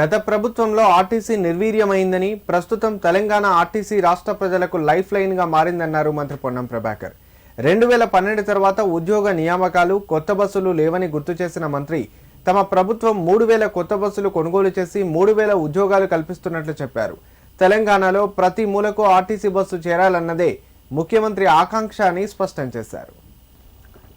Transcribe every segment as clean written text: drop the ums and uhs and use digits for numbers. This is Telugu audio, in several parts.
గత ప్రభుత్వంలో ఆర్టీసీ నిర్వీర్యమైందని, ప్రస్తుతం తెలంగాణ ఆర్టీసీ రాష్ట్ర ప్రజలకు లైఫ్ లైన్ గా మారిందన్నారు మంత్రి పొన్నం ప్రభాకర్. 2012 తర్వాత ఉద్యోగ నియామకాలు, కొత్త బస్సులు లేవని గుర్తు చేసిన మంత్రి, తమ ప్రభుత్వం 3000 కొత్త బస్సులు కొనుగోలు చేసి 3000 ఉద్యోగాలు కల్పిస్తున్నట్లు చెప్పారు. తెలంగాణలో ప్రతి మూలకు ఆర్టీసీ బస్సు చేరాలన్నదే ముఖ్యమంత్రి ఆకాంక్ష అని స్పష్టం చేశారు.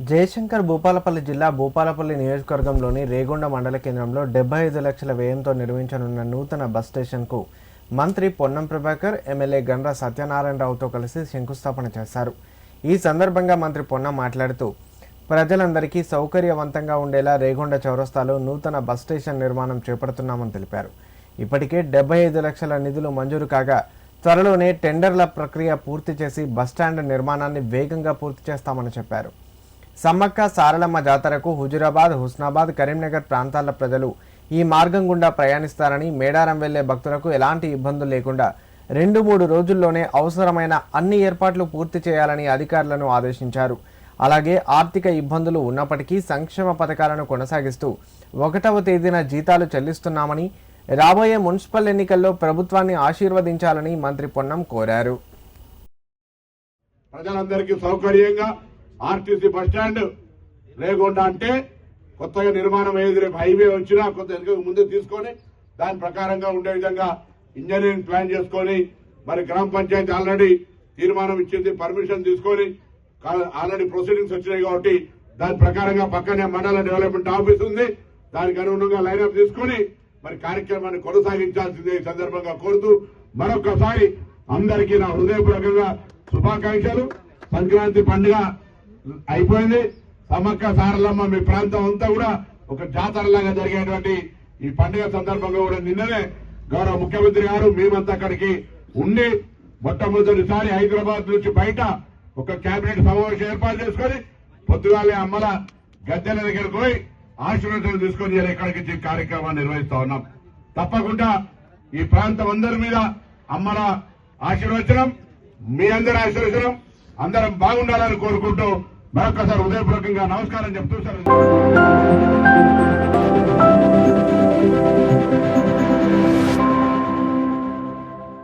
జయశంకర్ భూపాలపల్లి జిల్లా భూపాలపల్లి నియోజకవర్గంలోని రేగొండ మండల కేంద్రంలో 75 లక్షల వ్యయంతో నిర్మించనున్న నూతన బస్ స్టేషన్కు మంత్రి పొన్నం ప్రభాకర్, ఎమ్మెల్యే గండ్ర సత్యనారాయణరావుతో కలిసి శంకుస్థాపన చేశారు. ఈ సందర్భంగా మంత్రి పొన్నం మాట్లాడుతూ, ప్రజలందరికీ సౌకర్యవంతంగా ఉండేలా రేగొండ చౌరస్తాలో నూతన బస్ స్టేషన్ నిర్మాణం చేపడుతున్నామని తెలిపారు. ఇప్పటికే 75 లక్షల నిధులు మంజూరు కాగా త్వరలోనే టెండర్ల ప్రక్రియ పూర్తి చేసి బస్టాండ్ నిర్మాణాన్ని వేగంగా పూర్తి చేస్తామని చెప్పారు. సమ్మక్క సారలమ్మ జాతరకు హుజురాబాద్, హుస్నాబాద్, కరీంనగర్ ప్రాంతాల ప్రజలు ఈ మార్గం గుండా ప్రయాణిస్తారని, మేడారం వెళ్లే భక్తులకు ఎలాంటి ఇబ్బందులు లేకుండా 2-3 రోజుల్లోనే అవసరమైన అన్ని ఏర్పాట్లు పూర్తి చేయాలని అధికారులను ఆదేశించారు. అలాగే ఆర్థిక ఇబ్బందులు ఉన్నప్పటికీ సంక్షేమ పథకాలను కొనసాగిస్తూ 1వ తేదీన జీతాలు చెల్లిస్తున్నామని, రాబోయే మున్సిపల్ ఎన్నికల్లో ప్రభుత్వాన్ని ఆశీర్వదించాలని మంత్రి పొన్నం కోరారు. ప్రజలందరికీ సౌకర్యంగా ఆర్టీసీ బస్టాండ్ రేగొండ అంటే కొత్తగా నిర్మాణం అయ్యేది. రేపు హైవే వచ్చినా కొంత వెనుక ముందు తీసుకొని దాని ప్రకారంగా ఉండే విధంగా ఇంజనీరింగ్ ప్లాన్ చేసుకొని, మరి గ్రామ పంచాయతీ ఆల్రెడీ తీర్మానం ఇచ్చింది, పర్మిషన్ తీసుకొని ఆల్రెడీ ప్రొసీడింగ్స్ వచ్చినాయి కాబట్టి దాని ప్రకారంగా పక్కనే మండల డెవలప్మెంట్ ఆఫీస్ ఉంది, దానికి అనుగుణంగా లైనప్ తీసుకొని మరి కార్యక్రమాన్ని కొనసాగించాల్సిందే ఈ సందర్భంగా కోరుతూ, మరొకసారి అందరికీ నా హృదయపూర్వకంగా శుభాకాంక్షలు. సంక్రాంతి పండుగ అయిపోయింది. సమ్మక్క సారలమ్మ మీ ప్రాంతం అంతా కూడా ఒక జాతరలాగా జరిగేటువంటి ఈ పండుగ సందర్భంగా కూడా నిన్ననే గౌరవ ముఖ్యమంత్రి గారు మేమంతా అక్కడికి ఉండి మొట్టమొదటిసారి హైదరాబాద్ నుంచి బయట ఒక కేబినెట్ సమావేశం ఏర్పాటు చేసుకుని పొద్దుగాలే అమ్మల గద్దెల దగ్గరకు పోయి ఆశీర్వాదాలు తీసుకొని ఇక్కడికి కార్యక్రమాన్ని నిర్వహిస్తా ఉన్నాం. తప్పకుండా ఈ ప్రాంతం అందరి మీద అమ్మల ఆశీర్వచనం, మీ అందరి ఆశీర్వచనం, అందరం బాగుండాలని కోరుకుంటూ మరొకసారి హృదయపూర్వకంగా నమస్కారం చెప్తూ